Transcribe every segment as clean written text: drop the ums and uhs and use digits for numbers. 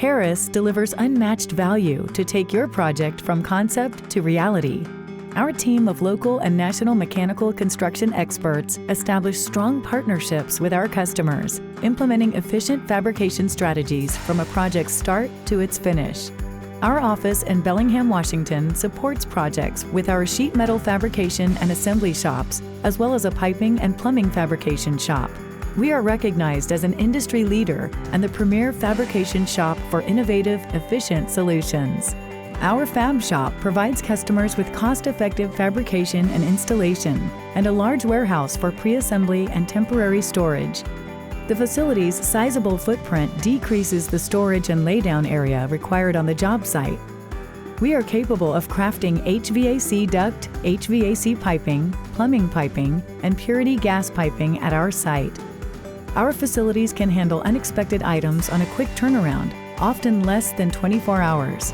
Harris delivers unmatched value to take your project from concept to reality. Our team of local and national mechanical construction experts establish strong partnerships with our customers, implementing efficient fabrication strategies from a project's start to its finish. Our office in Bellingham, Washington supports projects with our sheet metal fabrication and assembly shops, as well as a piping and plumbing fabrication shop. We are recognized as an industry leader and the premier fabrication shop for innovative, efficient solutions. Our Fab Shop provides customers with cost-effective fabrication and installation and a large warehouse for pre-assembly and temporary storage. The facility's sizable footprint decreases the storage and laydown area required on the job site. We are capable of crafting HVAC duct, HVAC piping, plumbing piping, and purity gas piping at our site. Our facilities can handle unexpected items on a quick turnaround, often less than 24 hours.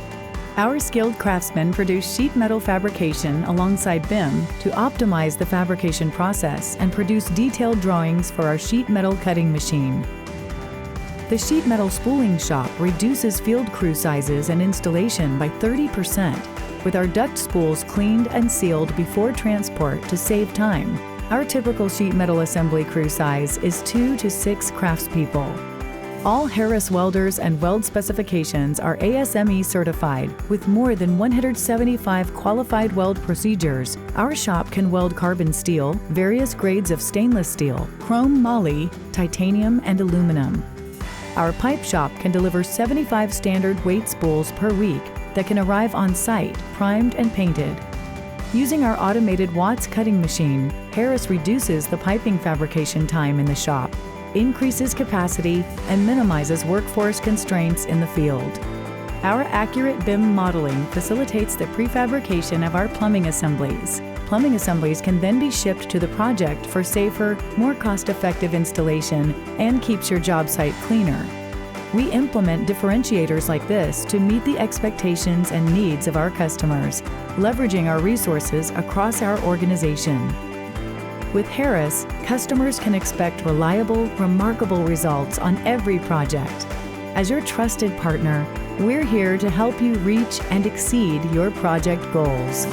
Our skilled craftsmen produce sheet metal fabrication alongside BIM to optimize the fabrication process and produce detailed drawings for our sheet metal cutting machine. The sheet metal spooling shop reduces field crew sizes and installation by 30%, with our duct spools cleaned and sealed before transport to save time. Our typical sheet metal assembly crew size is 2 to 6 craftspeople. All Harris welders and weld specifications are ASME certified with more than 175 qualified weld procedures. Our shop can weld carbon steel, various grades of stainless steel, chrome moly, titanium, and aluminum. Our pipe shop can deliver 75 standard weight spools per week that can arrive on site, primed and painted. Using our automated Watts cutting machine, Harris reduces the piping fabrication time in the shop, increases capacity, and minimizes workforce constraints in the field. Our accurate BIM modeling facilitates the prefabrication of our plumbing assemblies. Plumbing assemblies can then be shipped to the project for safer, more cost-effective installation and keeps your job site cleaner. We implement differentiators like this to meet the expectations and needs of our customers, leveraging our resources across our organization. With Harris, customers can expect reliable, remarkable results on every project. As your trusted partner, we're here to help you reach and exceed your project goals.